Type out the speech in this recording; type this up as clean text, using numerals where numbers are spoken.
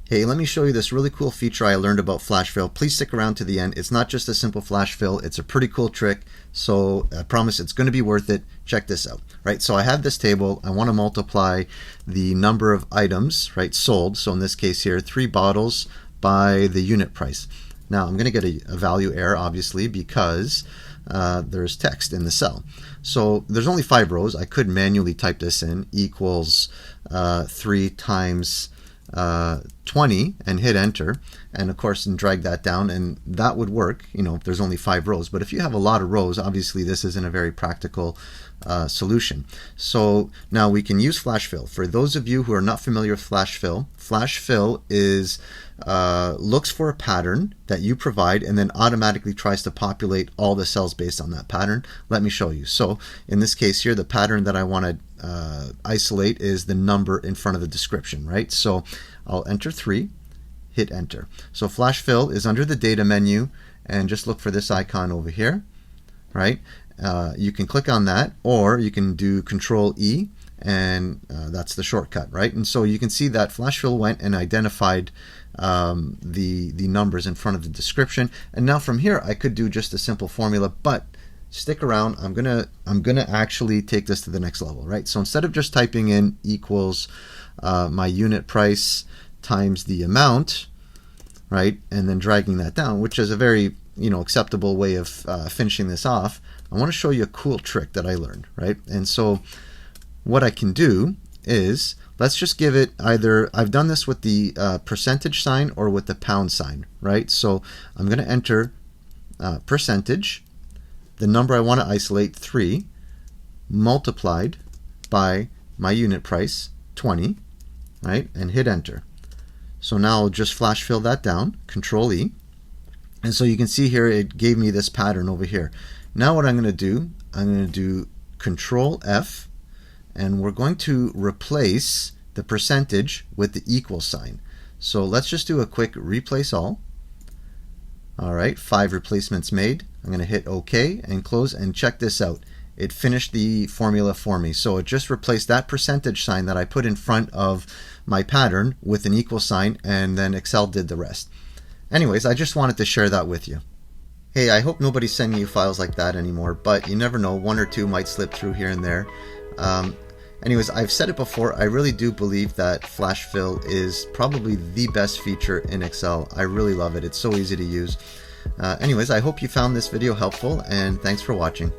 Hey, let me show you this really cool feature I learned about flash fill. Please stick around to the end. It's not just a simple flash fill, it's a pretty cool trick, so I promise it's going to be worth it. Check this out. Right, so I have this table. I want to multiply the number of items, right, sold, so in this case here 3 bottles, by the unit price. Now I'm going to get a value error, obviously, because there's text in the cell. So there's only 5 rows. I could manually type this in, equals 3 times 20 and hit enter, and of course and drag that down, and that would work, you know, if there's only 5 rows. But if you have a lot of rows, obviously this isn't a very practical solution. So now we can use flash fill. For those of you who are not familiar with flash fill is looks for a pattern that you provide and then automatically tries to populate all the cells based on that pattern. Let me show you. So in this case here, the pattern that I want to isolate is the number in front of the description, right? So I'll enter 3, hit enter. So flash fill is under the data menu, and just look for this icon over here, right? You can click on that, or you can do Control E, and that's the shortcut, right? And so you can see that flash fill went and identified the numbers in front of the description. And now from here I could do just a simple formula, but stick around. I'm gonna actually take this to the next level, right? So instead of just typing in equals my unit price times the amount, right, and then dragging that down, which is a very acceptable way of finishing this off, I want to show you a cool trick that I learned, right? And so what I can do is, let's just give it either, I've done this with the percentage sign or with the pound sign, right? So I'm going to enter percentage, the number I want to isolate, 3, multiplied by my unit price, 20, right, and hit enter. So now I'll just flash fill that down, Control E, and so you can see here it gave me this pattern over here. Now what I'm going to do Control F, and we're going to replace the percentage with the equal sign. So let's just do a quick replace all. Alright, 5 replacements made. I'm going to hit OK and close, and check this out. It finished the formula for me. So it just replaced that percentage sign that I put in front of my pattern with an equal sign, and then Excel did the rest. Anyways, I just wanted to share that with you. Hey, I hope nobody's sending you files like that anymore, but you never know, 1 or 2 might slip through here and there. Anyways, I've said it before, I really do believe that flash fill is probably the best feature in Excel. I really love it. It's so easy to use. Anyways, I hope you found this video helpful, and thanks for watching.